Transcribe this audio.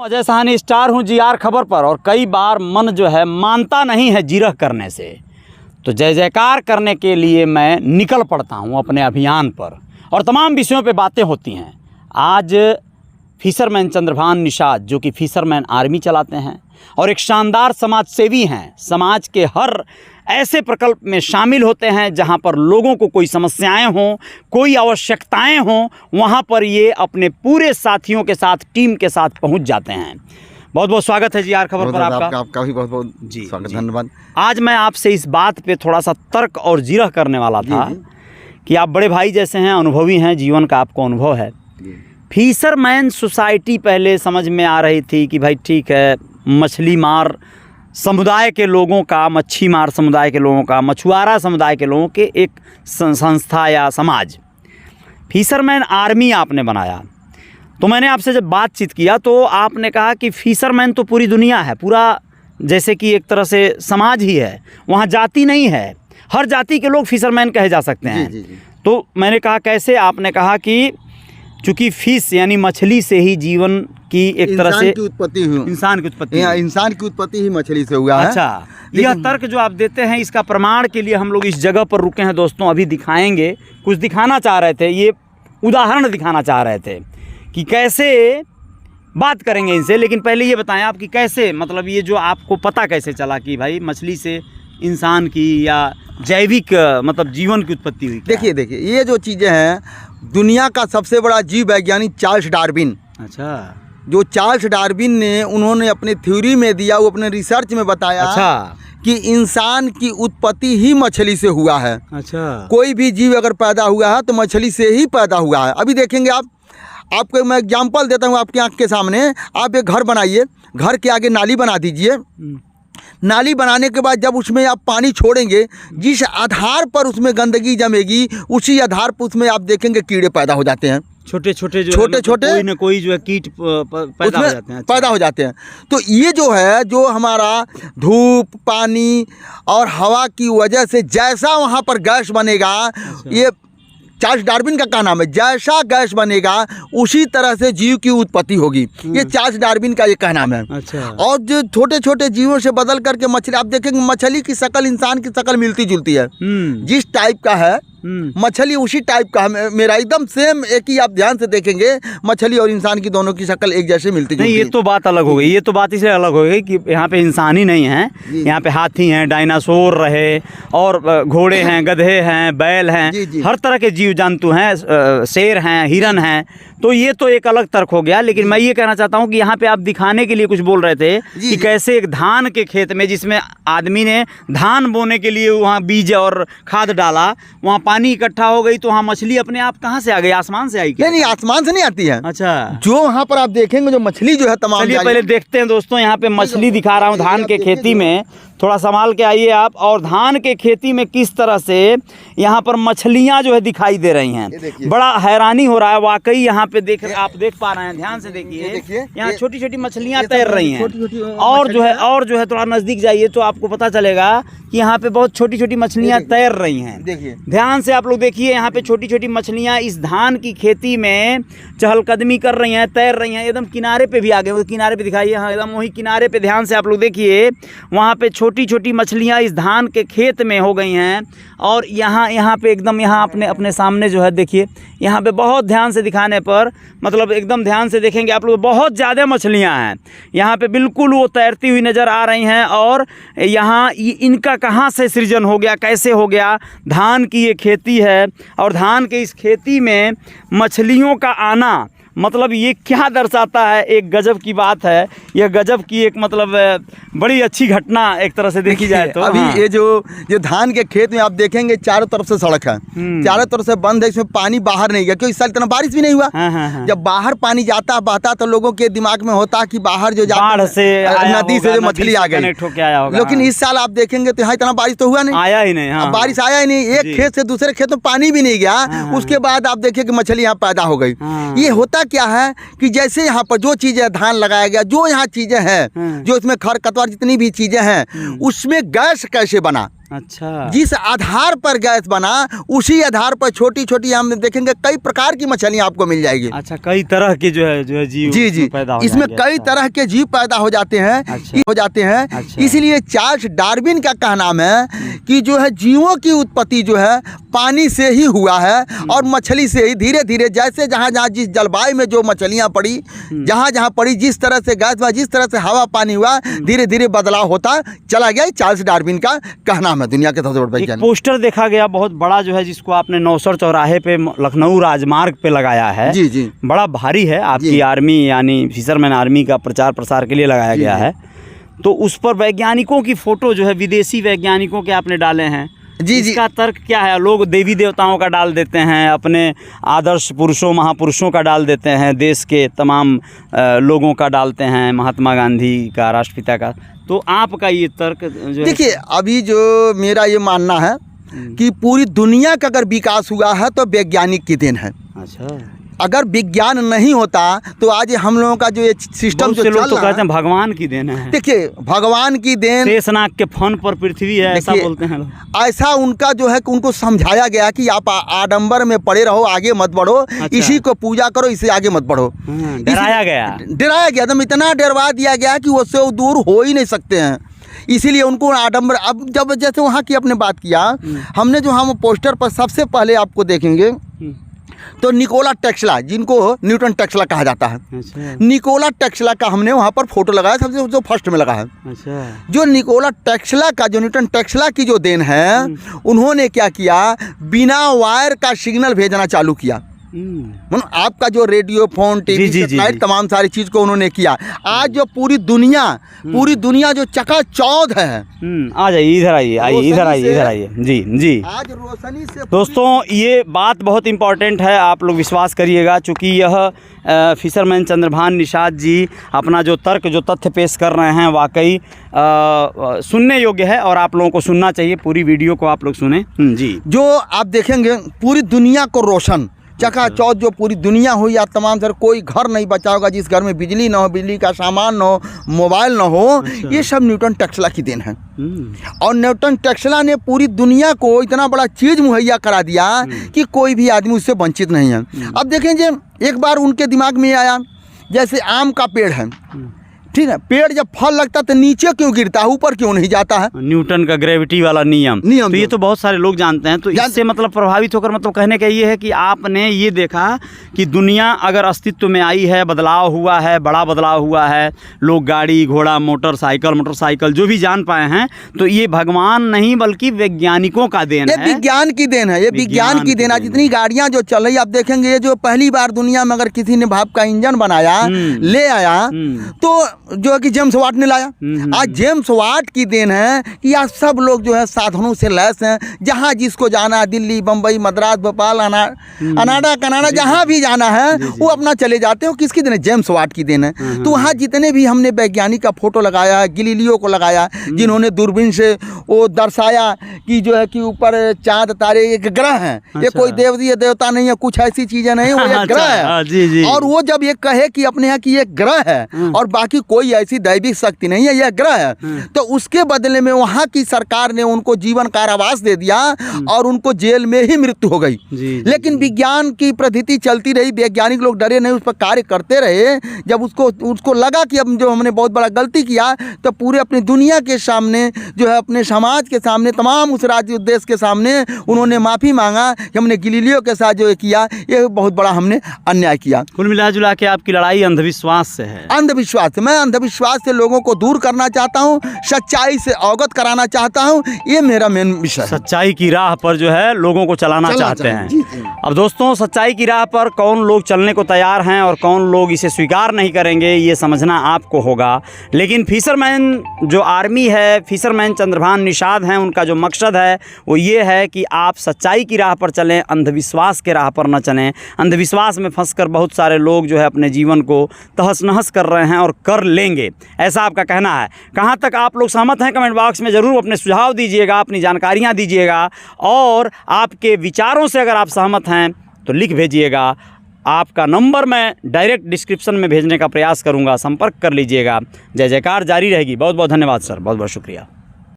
Ajay Sahni star हूँ GR खबर पर। और कई बार मन जो है मानता नहीं है जिरह करने से, तो जय जयकार करने के लिए मैं निकल पड़ता हूँ अपने अभियान पर और तमाम विषयों पे बातें होती हैं। आज फिशरमैन चंद्रभान निषाद जो कि फिशरमैन आर्मी चलाते हैं और एक शानदार समाज सेवी हैं, समाज के हर ऐसे प्रकल्प में शामिल होते हैं जहां पर लोगों को कोई समस्याएं हों, कोई आवश्यकताएं हों, वहां पर ये अपने पूरे साथियों के साथ, टीम के साथ पहुंच जाते हैं। बहुत बहुत स्वागत है जीआर खबर पर आपका भी बहुत बहुत जी स्वागत, धन्यवाद। आज मैं आपसे इस बात पे थोड़ा सा तर्क और जिरह करने वाला था कि आप बड़े भाई जैसे हैं, अनुभवी हैं, जीवन का आपको अनुभव है। फिशरमैन सोसाइटी पहले समझ में आ रही थी कि भाई ठीक है, मछली मार समुदाय के लोगों का, मच्छी मार समुदाय के लोगों का, मछुआरा समुदाय के लोगों के एक संस्था या समाज। फिशरमैन आर्मी आपने बनाया, तो मैंने आपसे जब बातचीत किया तो आपने कहा कि फिशरमैन तो पूरी दुनिया है, पूरा जैसे कि एक तरह से समाज ही है, वहाँ जाति नहीं है, हर जाति के लोग फिशरमैन कहे जा सकते हैं। जी। तो मैंने कहा कैसे? आपने कहा कि चूँकि फिश यानी मछली से ही जीवन की एक तरह से उत्पत्ति हुई, इंसान की उत्पत्ति ही मछली से हुआ है। अच्छा, यह तर्क जो आप देते हैं इसका प्रमाण के लिए हम लोग इस जगह पर रुके हैं दोस्तों, अभी दिखाएंगे। कुछ दिखाना चाह रहे थे, ये उदाहरण दिखाना चाह रहे थे कि कैसे बात करेंगे इनसे। लेकिन पहले ये बताएं आप कि कैसे, मतलब ये जो आपको पता कैसे चला कि भाई मछली से इंसान की या जैविक मतलब जीवन की उत्पत्ति हुई? देखिए ये जो चीज़ें हैं, दुनिया का सबसे बड़ा जीव वैज्ञानिक चार्ल्स डार्विन, अच्छा, जो चार्ल्स डार्विन ने उन्होंने अपने थ्योरी में दिया, वो अपने रिसर्च में बताया, अच्छा, कि इंसान की उत्पत्ति ही मछली से हुआ है। अच्छा, कोई भी जीव अगर पैदा हुआ है तो मछली से ही पैदा हुआ है। अभी देखेंगे आपको मैं एग्जांपल देता हूँ आपकी आंख के सामने। आप एक घर बनाइए, घर के आगे नाली बना दीजिए। नाली बनाने के बाद जब उसमें आप पानी छोड़ेंगे, जिस आधार पर उसमें गंदगी जमेगी, उसी आधार पर उसमें आप देखेंगे कीड़े पैदा हो जाते हैं, छोटे छोटे कोई न कोई जो है कीट पैदा हो जाते हैं। पैदा हो जाते हैं। तो ये जो है, जो हमारा धूप, पानी और हवा की वजह से जैसा वहाँ पर गैस बनेगा, ये चार्ल्स डार्विन का कहना है, जैसा गैस बनेगा उसी तरह से जीव की उत्पत्ति होगी। ये चार्ल्स डार्विन का ये कहना है। अच्छा। और जो छोटे छोटे जीवों से बदल करके मछली, आप देखेंगे मछली की शक्ल इंसान की शक्ल मिलती जुलती है। जिस टाइप का है मछली उसी टाइप का है मेरा, एकदम सेम एक ही। आप ध्यान से देखेंगे मछली और इंसान की दोनों की शक्ल एक जैसे मिलती जुलती है। ये तो बात अलग हो गई, ये तो बात इसलिए अलग हो गई कि यहाँ पे इंसान ही नहीं है, यहाँ पे हाथी हैं, डायनासोर रहे, और घोड़े हैं, गधे हैं, बैल हैं, हर तरह के जीव जंतु हैं, शेर हैं, हिरन हैं। तो ये तो एक अलग तर्क हो गया। लेकिन मैं ये कहना चाहता हूँ कि यहाँ पे आप दिखाने के लिए कुछ बोल रहे थे कि कैसे एक धान के खेत में, जिसमें आदमी ने धान बोने के लिए वहाँ बीज और खाद डाला, वहाँ पानी इकट्ठा हो गई, तो वहाँ मछली अपने आप कहाँ से आ गई? आसमान से आई? नहीं, आसमान से नहीं आती है। अच्छा, जो वहाँ पर आप देखेंगे जो मछली जो है तमाम। चलिए पहले देखते हैं दोस्तों, यहाँ पे मछली दिखा रहा हूँ धान के खेती में, थोड़ा संभाल के आइए आप। और धान के खेती में किस तरह से यहाँ पर मछलियाँ जो है दिखाई दे रही हैं, बड़ा हैरानी हो रहा है वाकई। यहाँ पे आप देख पा रहे हैं, ध्यान से देखिए, यहाँ छोटी छोटी मछलियाँ तैर रही हैं। और जो है थोड़ा नज़दीक जाइए तो आपको पता चलेगा कि यहाँ पे बहुत छोटी छोटी मछलियाँ तैर रही हैं। ध्यान से आप लोग देखिए, यहाँ पे छोटी छोटी मछलियाँ इस धान की खेती में चहलकदमी कर रही हैं, तैर रही हैं। एकदम किनारे पे भी आ गए, किनारे पे दिखाइए, हाँ एकदम वही किनारे पे। ध्यान से आप लोग देखिए, वहाँ पे छोटी छोटी मछलियाँ इस धान के खेत में हो गई हैं। और यहाँ पे एकदम, यहाँ अपने सामने जो है देखिए, यहाँ पे बहुत ध्यान से दिखाने पर, मतलब एकदम ध्यान से देखेंगे आप लोग, बहुत ज़्यादा मछलियाँ हैं यहाँ पे, बिल्कुल वो तैरती हुई नज़र आ रही हैं। और यहाँ इनका कहाँ से सृजन हो गया, कैसे हो गया? धान की ये खेती है और धान के इस खेती में मछलियों का आना, मतलब ये क्या दर्शाता है? एक गजब की बात है, यह गजब की एक मतलब बड़ी अच्छी घटना एक तरह से देखी जाए तो। अभी ये जो धान के खेत में आप देखेंगे चारों तरफ से सड़क है, चारों तरफ से बंद है, इसमें पानी बाहर नहीं गया क्योंकि इस साल इतना बारिश भी नहीं हुआ। जब बाहर पानी जाता बहता तो लोगों के दिमाग में होता कि बाहर जो बाढ़ से नदी से जो मछली आ गई, लेकिन इस साल आप देखेंगे तो यहाँ इतना बारिश तो हुआ नहीं, आया ही नहीं, बारिश आया ही नहीं। एक खेत से दूसरे खेत में पानी भी नहीं गया, उसके बाद आप देखिए कि मछली यहाँ पैदा हो गई। ये होता क्या है कि जैसे यहाँ पर जो चीजें धान लगाया गया, जो यहाँ चीजें हैं, जो इसमें खरपतवार जितनी भी चीजें हैं, उसमें गैस कैसे बना, अच्छा। जिस आधार पर गैस बना उसी आधार पर छोटी छोटी हम देखेंगे कई प्रकार की मछलियाँ आपको मिल जाएगी। अच्छा, कई तरह के जो है जीव जी पैदा हो इसमें जाएंगे। कई अच्छा। तरह के जीव पैदा हो जाते हैं। अच्छा। इसलिए चार्ल्स डार्विन का कहना है कि जो है जीवों की उत्पत्ति जो है पानी से ही हुआ है और मछली से ही। धीरे धीरे जैसे जहाँ जहाँ जिस जलवायु में जो मछलियाँ पड़ी, जहाँ जहाँ पड़ी, जिस तरह से गैस हुआ, जिस तरह से हवा पानी हुआ, धीरे धीरे बदलाव होता चला गया। चार्ल्स डार्विन का कहना है, दुनिया के सबसे बड़े एक वैज्ञानिक। पोस्टर देखा गया बहुत बड़ा जो है, जिसको आपने नौसर चौराहे पे लखनऊ राजमार्ग पे लगाया है। जी जी। बड़ा भारी है, आपकी आर्मी यानी फिशरमैन आर्मी का प्रचार प्रसार के लिए लगाया गया है। तो उस पर वैज्ञानिकों की फोटो जो है, विदेशी वैज्ञानिकों के आपने डाले हैं। जी। इसका तर्क क्या है? लोग देवी देवताओं का डाल देते हैं, अपने आदर्श पुरुषों महापुरुषों का डाल देते हैं, देश के तमाम लोगों का डालते हैं, महात्मा गांधी का, राष्ट्रपिता का। तो आपका ये तर्क जो देखिए, अभी जो मेरा ये मानना है कि पूरी दुनिया का अगर विकास हुआ है तो वैज्ञानिक की देन है। अच्छा। अगर विज्ञान नहीं होता तो आज हम लोगों का जो ये सिस्टम जो चल लोग तो रहा कहते हैं भगवान की देन है। देखिए, भगवान की देन, शेषनाग के फन पर पृथ्वी है, ऐसा बोलते हैं लोग। ऐसा उनका जो है कि उनको समझाया गया कि आप आडंबर में पड़े रहो, आगे मत बढ़ो। अच्छा। इसी को पूजा करो, इससे आगे मत बढ़ो। डराया गया एकदम इतना डरवा दिया गया कि उससे वो दूर हो ही नहीं सकते हैं। इसीलिए उनको आडंबर। अब जब जैसे वहाँ की आपने बात किया, हमने जो हम पोस्टर पर सबसे पहले आपको देखेंगे तो निकोला टेस्ला, जिनको न्यूटन टेस्ला कहा जाता है। अच्छा। निकोला टेस्ला का हमने वहाँ पर फोटो लगाया, सबसे जो फर्स्ट में लगा है। अच्छा। जो निकोला टेस्ला का, जो न्यूटन टेस्ला की जो देन है, उन्होंने क्या किया, बिना वायर का सिग्नल भेजना चालू किया। मतलब आपका जो रेडियो, फोन, टीवी, सैटेलाइट, तमाम सारी चीज को उन्होंने किया। आज जो पूरी दुनिया जो चकाचौंध है। आ जाइए, इधर आइए, इधर आइए। जी जी। आज रोशनी से दोस्तों, ये बात बहुत इम्पॉर्टेंट है, आप लोग विश्वास करिएगा, चूँकि यह फिशरमैन चंद्रभान निषाद जी अपना जो तर्क, जो तथ्य पेश कर रहे हैं, वाकई सुनने योग्य है और आप लोगों को सुनना चाहिए। पूरी वीडियो को आप लोग सुने। जी। जो आप देखेंगे पूरी दुनिया को रोशन चकाचौंध, जो पूरी दुनिया हो या तमाम सर, कोई घर नहीं बचा होगा जिस घर में बिजली ना हो, बिजली का सामान ना हो, मोबाइल ना हो। अच्छा। ये सब न्यूटन टेस्ला की देन है। और न्यूटन टेस्ला ने पूरी दुनिया को इतना बड़ा चीज़ मुहैया करा दिया कि कोई भी आदमी उससे वंचित नहीं है। अब देखेंगे, एक बार उनके दिमाग में आया, जैसे आम का पेड़ है, ठीक है, पेड़ जब फल लगता तो नीचे क्यों गिरता है, ऊपर क्यों नहीं जाता है? न्यूटन का ग्रेविटी वाला नियम। तो ये तो बहुत सारे लोग जानते हैं। तो इससे मतलब प्रभावित होकर, मतलब कहने का ये है कि आपने ये देखा कि दुनिया अगर अस्तित्व में आई है, बदलाव हुआ है, बड़ा बदलाव हुआ है, लोग गाड़ी घोड़ा मोटरसाइकिल जो भी जान पाए हैं, तो ये भगवान नहीं बल्कि वैज्ञानिकों का देन है। ये विज्ञान की देन है, ये विज्ञान की देन है। जितनी गाड़ियाँ जो चल रही, आप देखेंगे, ये जो पहली बार दुनिया में अगर किसी ने भाप का इंजन बनाया, ले आया, तो जो है कि जेम्स वाट ने लाया। आज जेम्स वाट की देन है कि आज सब लोग जो है साधनों से लैस हैं। जहाँ जिसको जाना, दिल्ली, बम्बई, मद्रास, भोपाल, अनाडा, कनाडा, जहाँ भी जाना है वो अपना चले जाते हैं। किसकी देन है? जेम्स वाट की देन है। तो वहाँ जितने भी हमने वैज्ञानिक का फोटो लगाया, गैलीलियो को लगाया, जिन्होंने दूरबीन से वो दर्शाया कि जो है कि ऊपर चांद तारे एक ग्रह है। ये कोई देवता नहीं है, कुछ ऐसी चीजें नहीं, वो एक ग्रह है। और वो जब ये कहे कि अपने यहाँ की एक ग्रह है और बाकी कोई ऐसी दैविक शक्ति नहीं है, यह ग्रह है, तो उसके बदले में वहाँ की सरकार ने उनको जीवन कारावास दे दिया और उनको जेल में ही मृत्यु हो गई। लेकिन विज्ञान की पद्धति चलती रही, वैज्ञानिक लोग डरे नहीं, उस पर कार्य करते रहे। जब उसको लगा कि अब जो हमने बहुत बड़ा गलती किया, तो पूरे अपनी दुनिया के सामने जो है, अपने समाज के सामने, तमाम उस राज्य देश के सामने उन्होंने माफ़ी मांगा कि हमने गैलीलियो के साथ जो किया, ये बहुत बड़ा हमने अन्याय किया। कुल मिला जुला के आपकी लड़ाई अंधविश्वास से है। अंधविश्वास से, मैं अंधविश्वास से लोगों को दूर करना चाहता हूँ, सच्चाई से अवगत कराना चाहता हूँ। ये मेरा मेन विषय है। सच्चाई की राह पर जो है लोगों को चलाना चाहते हैं। अब दोस्तों, सच्चाई की राह पर कौन लोग चलने को तैयार हैं और कौन लोग इसे स्वीकार नहीं करेंगे, ये समझना आपको होगा। लेकिन फिशरमैन जो आर्मी है, फिशरमैन चंद्रभान निषाद हैं, उनका जो मकसद है वो ये है कि आप सच्चाई की राह पर चलें, अंधविश्वास के राह पर न चलें। अंधविश्वास में फंसकर बहुत सारे लोग जो है अपने जीवन को तहस नहस कर रहे हैं और कर लेंगे, ऐसा आपका कहना है। कहाँ तक आप लोग सहमत हैं? कमेंट बॉक्स में ज़रूर अपने सुझाव दीजिएगा, अपनी जानकारियाँ दीजिएगा, और आपके विचारों से अगर आप सहमत हैं तो लिख भेजिएगा। आपका नंबर मैं डायरेक्ट डिस्क्रिप्शन में भेजने का प्रयास करूंगा, संपर्क कर लीजिएगा। जय जयकार जारी रहेगी। बहुत बहुत धन्यवाद सर, बहुत बहुत शुक्रिया।